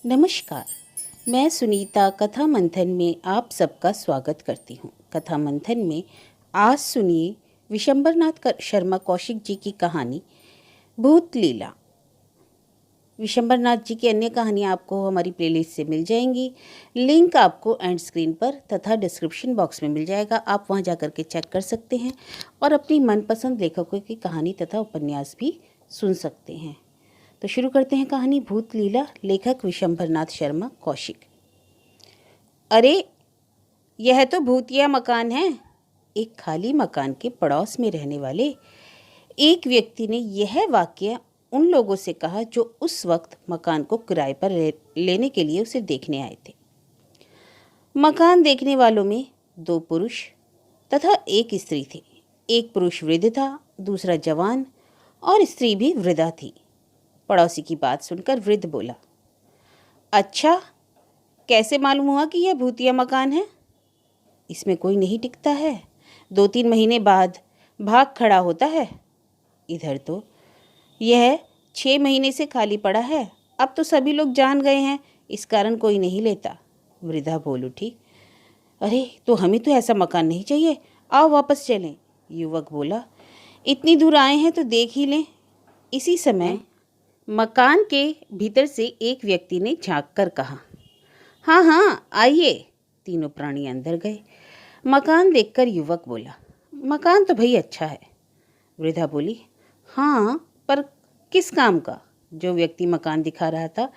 नमस्कार। मैं सुनीता कथा मंथन में आप सबका स्वागत करती हूँ। कथा मंथन में आज सुनिए विशंबरनाथ शर्मा कौशिक जी की कहानी भूत लीला। विशंबरनाथ जी की अन्य कहानियाँ आपको हमारी प्लेलिस्ट से मिल जाएंगी। लिंक आपको एंड स्क्रीन पर तथा डिस्क्रिप्शन बॉक्स में मिल जाएगा। आप वहाँ जा कर के चेक कर सकते हैं और अपनी मनपसंद लेखकों की कहानी तथा उपन्यास भी सुन सकते हैं। तो शुरू करते हैं कहानी भूत लीला। लेखक विशंबरनाथ शर्मा कौशिक। अरे, यह तो भूतिया मकान है। एक खाली मकान के पड़ोस में रहने वाले एक व्यक्ति ने यह वाकया उन लोगों से कहा जो उस वक्त मकान को किराए पर लेने के लिए उसे देखने आए थे। मकान देखने वालों में 2 पुरुष तथा एक स्त्री थी। एक पुरुष वृद्ध था, दूसरा जवान और स्त्री भी वृद्धा थी। पड़ोसी की बात सुनकर वृद्ध बोला, अच्छा, कैसे मालूम हुआ कि यह भूतिया मकान है? इसमें कोई नहीं टिकता है, 2-3 महीने बाद भाग खड़ा होता है। इधर तो यह 6 महीने से खाली पड़ा है। अब तो सभी लोग जान गए हैं, इस कारण कोई नहीं लेता। वृद्धा बोल उठी, अरे, तो हमें तो ऐसा मकान नहीं चाहिए, आओ वापस चलें। युवक बोला, इतनी दूर आए हैं तो देख ही लें। इसी समय मकान के भीतर से एक व्यक्ति ने झांक कर कहा, हाँ हाँ आइए। तीनों प्राणी अंदर गए। मकान देखकर युवक बोला, मकान तो भई अच्छा है। वृद्धा बोली, हाँ, पर किस काम का? जो व्यक्ति मकान दिखा रहा था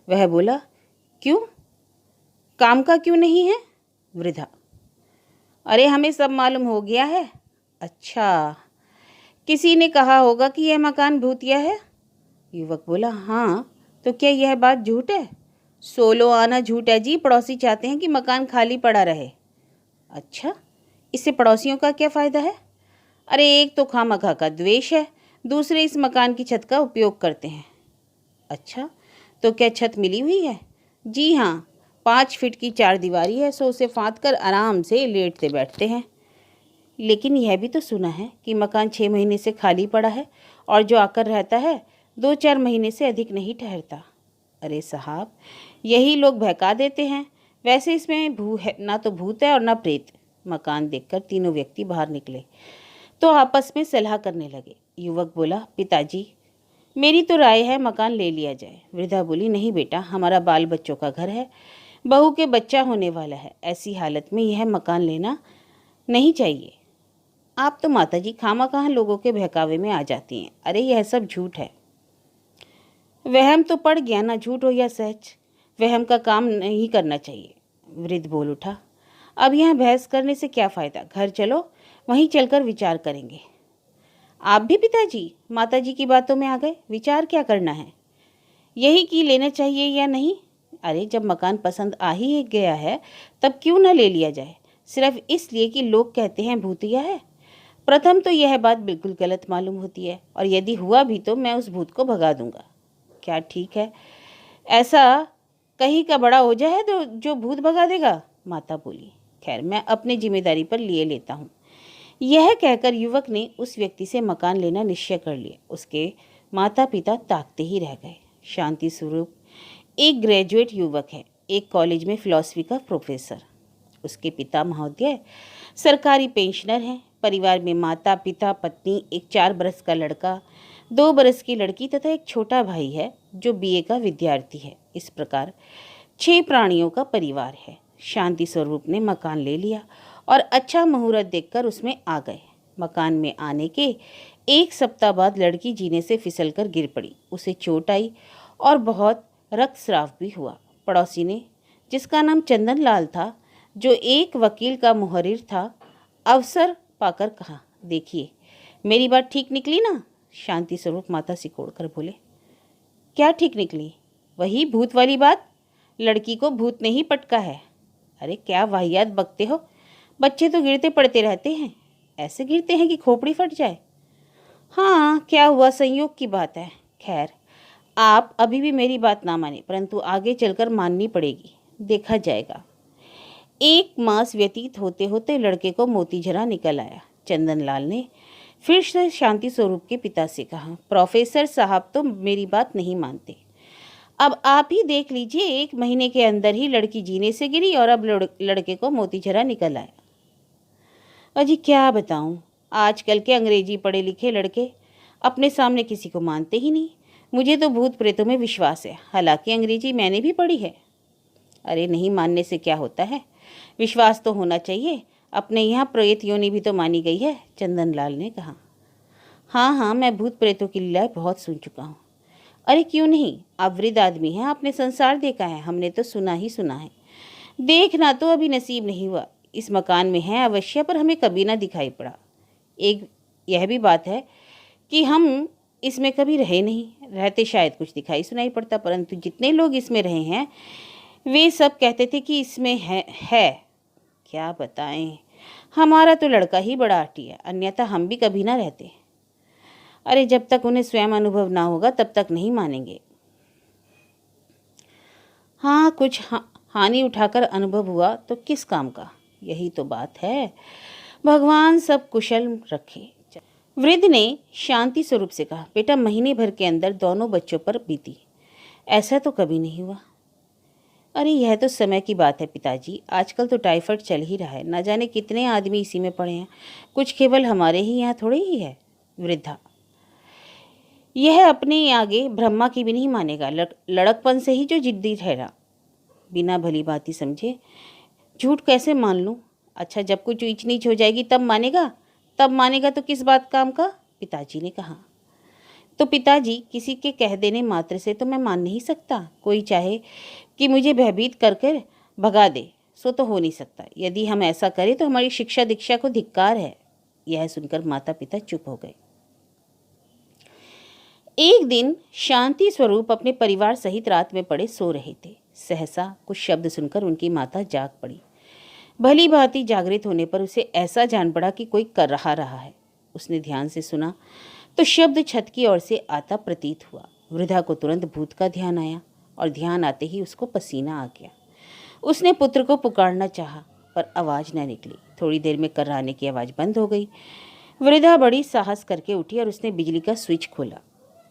वह बोला, क्यों, काम का क्यों नहीं है? वृद्धा, अरे, हमें सब मालूम हो गया है। अच्छा, किसी ने कहा होगा कि यह मकान भूतिया है? युवक बोला, हाँ, तो क्या यह बात झूठ है? 16 आना झूठ है जी। पड़ोसी चाहते हैं कि मकान खाली पड़ा रहे। अच्छा, इससे पड़ोसियों का क्या फ़ायदा है? अरे, एक तो खामखा का द्वेष है, दूसरे इस मकान की छत का उपयोग करते हैं। अच्छा, तो क्या छत मिली हुई है? जी हाँ, 5 फीट की 4 दीवारी है, सो उसे फाँद कर आराम से लेटते बैठते हैं। लेकिन यह भी तो सुना है कि मकान 6 महीने से खाली पड़ा है और जो आकर रहता है 2-4 महीने से अधिक नहीं ठहरता। अरे साहब, यही लोग बहका देते हैं। वैसे इसमें ना तो भूत है और ना प्रेत। मकान देखकर तीनों व्यक्ति बाहर निकले तो आपस में सलाह करने लगे। युवक बोला, पिताजी, मेरी तो राय है मकान ले लिया जाए। वृद्धा बोली, नहीं बेटा, हमारा बाल बच्चों का घर है, बहू के बच्चा होने वाला है। ऐसी हालत में यह मकान लेना नहीं चाहिए। आप तो माताजी खामखा लोगों के बहकावे में आ जाती हैं। अरे, यह सब झूठ है। वहम तो पड़ गया ना, झूठ हो या सच, वहम का काम नहीं करना चाहिए। वृद्ध बोल उठा, अब यहाँ बहस करने से क्या फ़ायदा, घर चलो, वहीं चलकर विचार करेंगे। आप भी पिताजी माताजी की बातों में आ गए। विचार क्या करना है, यही कि लेना चाहिए या नहीं? अरे, जब मकान पसंद आ ही गया है तब क्यों न ले लिया जाए, सिर्फ इसलिए कि लोग कहते हैं भूतिया है। प्रथम तो यह बात बिल्कुल गलत मालूम होती है, और यदि हुआ भी तो मैं उस भूत को भगा दूंगा। क्या ठीक है? ऐसा कहीं का बड़ा ओझा है जो भूत भगा देगा? माता बोली, खैर, मैं अपनी जिम्मेदारी पर लिए लेता हूँ। यह कहकर युवक ने उस व्यक्ति से मकान लेना निश्चय कर लिया। उसके माता पिता ताकते ही रह गए। शांति स्वरूप एक ग्रेजुएट युवक है, एक कॉलेज में फिलॉसफी का प्रोफेसर। उसके पिता महोदय सरकारी पेंशनर हैं। परिवार में माता पिता पत्नी, एक 4 बरस का लड़का, 2 बरस की लड़की तथा एक छोटा भाई है जो बीए का विद्यार्थी है। इस प्रकार 6 प्राणियों का परिवार है। शांति स्वरूप ने मकान ले लिया और अच्छा मुहूर्त देखकर उसमें आ गए। मकान में आने के 1 सप्ताह बाद लड़की जीने से फिसलकर गिर पड़ी। उसे चोट आई और बहुत रक्तस्राव भी हुआ। पड़ोसी ने, जिसका नाम चंदन लाल था, जो एक वकील का मुहर्रिर था, अवसर पाकर कहा, देखिए, मेरी बात ठीक निकली ना? शांति स्वरूप माता सिकोड़ कर बोले, क्या ठीक निकली? वही भूत वाली बात, लड़की को भूत ने ही पटका है। अरे, क्या वाहियात बकते हो, बच्चे तो गिरते पड़ते रहते हैं, ऐसे गिरते हैं कि खोपड़ी फट जाए। हाँ, क्या हुआ, संयोग की बात है। खैर, आप अभी भी मेरी बात ना माने, परंतु आगे चलकर माननी पड़ेगी, देखा जाएगा। 1 मास व्यतीत होते होते लड़के को मोतीझरा निकल आया। चंदनलाल ने फिर से शांति स्वरूप के पिता से कहा, प्रोफेसर साहब तो मेरी बात नहीं मानते। अब आप ही देख लीजिए, 1 महीने के अंदर ही लड़की जीने से गिरी और अब लड़के को मोतीझरा निकल आया। अजी क्या बताऊं, आजकल के अंग्रेजी पढ़े लिखे लड़के अपने सामने किसी को मानते ही नहीं। मुझे तो भूत प्रेतों में विश्वास है, हालांकि अंग्रेजी मैंने भी पढ़ी है। अरे नहीं मानने से क्या होता है, विश्वास तो होना चाहिए। अपने यहाँ प्रेत योनि भी तो मानी गई है, चंदनलाल ने कहा। हाँ हाँ, मैं भूत प्रेतों की लीलाएं बहुत सुन चुका हूँ। अरे क्यों नहीं, आप वृद्ध आदमी हैं, आपने संसार देखा है, हमने तो सुना ही सुना है। देखना तो अभी नसीब नहीं हुआ। इस मकान में है अवश्य, पर हमें कभी ना दिखाई पड़ा। एक यह भी बात है कि हम इसमें कभी रहे नहीं, रहते शायद कुछ दिखाई सुनाई पड़ता, परंतु जितने लोग इसमें रहे हैं वे सब कहते थे कि इसमें है। क्या बताएं, हमारा तो लड़का ही बड़ा आटी है, अन्यथा हम भी कभी ना रहते। अरे जब तक उन्हें स्वयं अनुभव ना होगा तब तक नहीं मानेंगे। हाँ, कुछ हानि उठाकर अनुभव हुआ तो किस काम का, यही तो बात है। भगवान सब कुशल रखे। वृद्ध ने शांति स्वरूप से कहा, बेटा महीने भर के अंदर दोनों बच्चों पर बीती, ऐसा तो कभी नहीं हुआ। अरे यह तो समय की बात है पिताजी, आजकल तो टाइफाइड चल ही रहा है, न जाने कितने आदमी इसी में पड़े हैं, कुछ केवल हमारे ही यहाँ थोड़े ही है। वृद्धा, यह अपने आगे ब्रह्मा की भी नहीं मानेगा, लड़कपन से ही जो जिद्दी ठहरा, बिना भली बाती समझे झूठ कैसे मान लूँ। अच्छा जब कुछ ऊंच नीच हो जाएगी तब मानेगा तो किस बात काम का, पिताजी ने कहा। तो पिताजी किसी के कह देने मात्र से तो मैं मान नहीं सकता, कोई चाहे कि मुझे भयभीत करके भगा दे सो तो हो नहीं सकता। यदि हम ऐसा करें तो हमारी शिक्षा दीक्षा को धिक्कार है। यह सुनकर माता पिता चुप हो गए। एक दिन शांति स्वरूप अपने परिवार सहित रात में पड़े सो रहे थे। सहसा कुछ शब्द सुनकर उनकी माता जाग पड़ी। भली भांति जागृत होने पर उसे ऐसा जान पड़ा कि कोई कर रहा है। उसने ध्यान से सुना तो शब्द छत की ओर से आता प्रतीत हुआ। वृद्धा को तुरंत भूत का ध्यान आया और ध्यान आते ही उसको पसीना आ गया। उसने पुत्र को पुकारना चाहा पर आवाज़ न निकली। थोड़ी देर में कर्राने की आवाज़ बंद हो गई। वृद्धा बड़ी साहस करके उठी और उसने बिजली का स्विच खोला।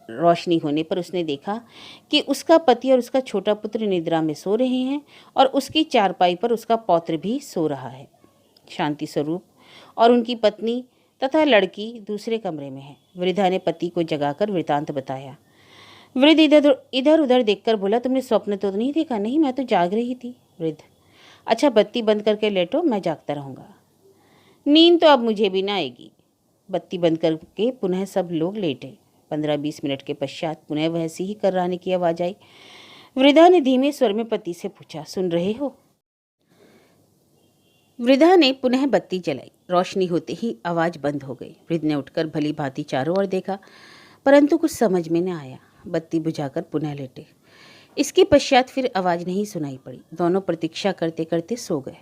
रोशनी होने पर उसने देखा कि उसका पति और उसका छोटा पुत्र निद्रा में सो रहे हैं और उसकी चारपाई पर उसका पौत्र भी सो रहा है। शांति स्वरूप और उनकी पत्नी तथा लड़की दूसरे कमरे में है। वृद्धा ने पति को जगाकर वृतांत बताया। वृद्ध इधर उधर देखकर बोला, तुमने स्वप्न तो नहीं देखा? नहीं, मैं तो जाग रही थी। वृद्ध, अच्छा बत्ती बंद करके लेटो, मैं जागता रहूँगा। नींद तो अब मुझे भी ना आएगी। बत्ती बंद करके पुनः सब लोग लेटे। 15-20 मिनट के पश्चात पुनः वैसी ही कर्राने की आवाज़ आई। वृद्धा ने धीमे स्वर में पति से पूछा, सुन रहे हो? वृद्धा ने पुनः बत्ती जलाई। रोशनी होते ही आवाज़ बंद हो गई। वृद्ध ने उठकर भली भांति चारों ओर देखा, परंतु कुछ समझ में न आया। बत्ती बुझाकर पुनः लेटे। इसके पश्चात फिर आवाज़ नहीं सुनाई पड़ी। दोनों प्रतीक्षा करते करते सो गए।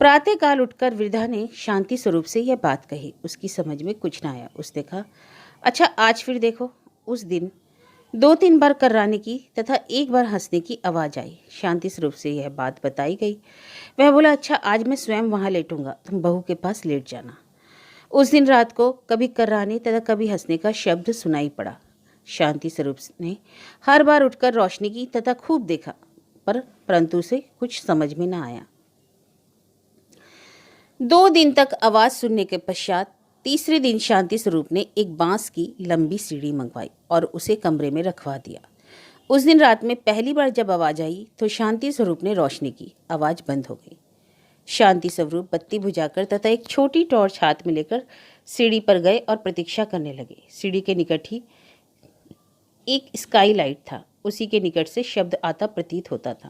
प्रातःकाल उठकर वृद्धा ने शांति स्वरूप से यह बात कही। उसकी समझ में कुछ न आया। उसने कहा, अच्छा आज फिर देखो। उस दिन 2-3 बार कर्राने की तथा 1 बार हंसने की आवाज़ आई। शांति स्वरूप से यह बात बताई गई। वह बोला, अच्छा आज मैं स्वयं वहाँ लेटूंगा, तुम बहू के पास लेट जाना। उस दिन रात को कभी कर्राने तथा कभी हंसने का शब्द सुनाई पड़ा। शांति स्वरूप ने हर बार उठकर रोशनी की तथा खूब देखा, परंतु उसे कुछ समझ में न आया। 2 दिन तक आवाज़ सुनने के पश्चात तीसरे दिन शांति स्वरूप ने एक बांस की लंबी सीढ़ी मंगवाई और उसे कमरे में रखवा दिया। उस दिन रात में पहली बार जब आवाज़ आई तो शांति स्वरूप ने रोशनी की। आवाज़ बंद हो गई। शांति स्वरूप बत्ती बुझाकर तथा एक छोटी टॉर्च हाथ में लेकर सीढ़ी पर गए और प्रतीक्षा करने लगे। सीढ़ी के निकट ही एक स्काई लाइट था, उसी के निकट से शब्द आता प्रतीत होता था।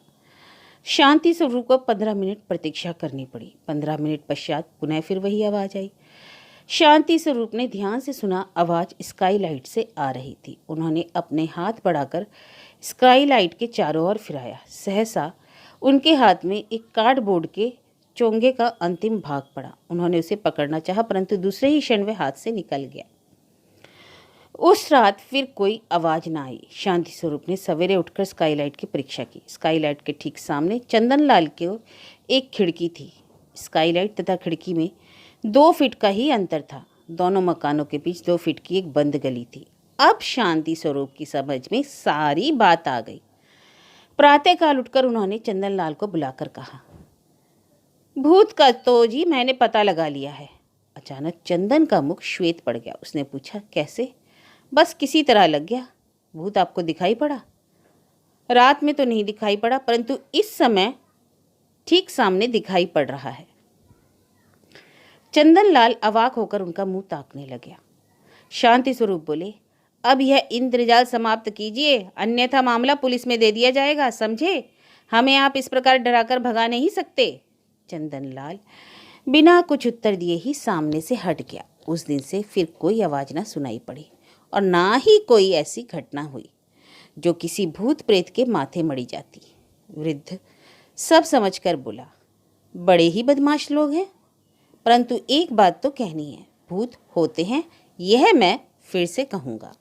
शांति स्वरूप को 15 मिनट प्रतीक्षा करनी पड़ी। 15 मिनट पश्चात पुनः फिर वही आवाज़ आई। शांति स्वरूप ने ध्यान से सुना। आवाज़ स्काई लाइट से आ रही थी। उन्होंने अपने हाथ बढ़ाकर स्काई लाइट के चारों ओर फिराया। सहसा उनके हाथ में एक कार्डबोर्ड के चोंगे का अंतिम भाग पड़ा। उन्होंने उसे पकड़ना चाहा, परंतु दूसरे ही क्षण वह हाथ से निकल गया। उस रात फिर कोई आवाज़ न आई। शांति स्वरूप ने सवेरे उठकर स्काई लाइट की परीक्षा की। स्काई लाइट के ठीक सामने चंदनलाल के एक खिड़की थी। स्काई लाइट तथा खिड़की में 2 फीट का ही अंतर था। दोनों मकानों के बीच 2 फीट की एक बंद गली थी। अब शांति स्वरूप की समझ में सारी बात आ गई। प्रातःकाल उठकर उन्होंने चंदनलाल को बुलाकर कहा, भूत का तो जी मैंने पता लगा लिया है। अचानक चंदन का मुख श्वेत पड़ गया। उसने पूछा, कैसे? बस किसी तरह लग गया। भूत आपको दिखाई पड़ा? रात में तो नहीं दिखाई पड़ा, परंतु इस समय ठीक सामने दिखाई पड़ रहा है। चंदनलाल अवाक होकर उनका मुंह ताकने लगे। शांति स्वरूप बोले, अब यह इंद्रजाल समाप्त कीजिए, अन्यथा मामला पुलिस में दे दिया जाएगा, समझे? हमें आप इस प्रकार डराकर भगा नहीं सकते। चंदनलाल बिना कुछ उत्तर दिए ही सामने से हट गया। उस दिन से फिर कोई आवाज़ न सुनाई पड़ी और ना ही कोई ऐसी घटना हुई जो किसी भूत प्रेत के माथे मड़ी जाती। वृद्ध सब समझकर बोला, बड़े ही बदमाश लोग हैं, परंतु एक बात तो कहनी है, भूत होते हैं, यह मैं फिर से कहूँगा।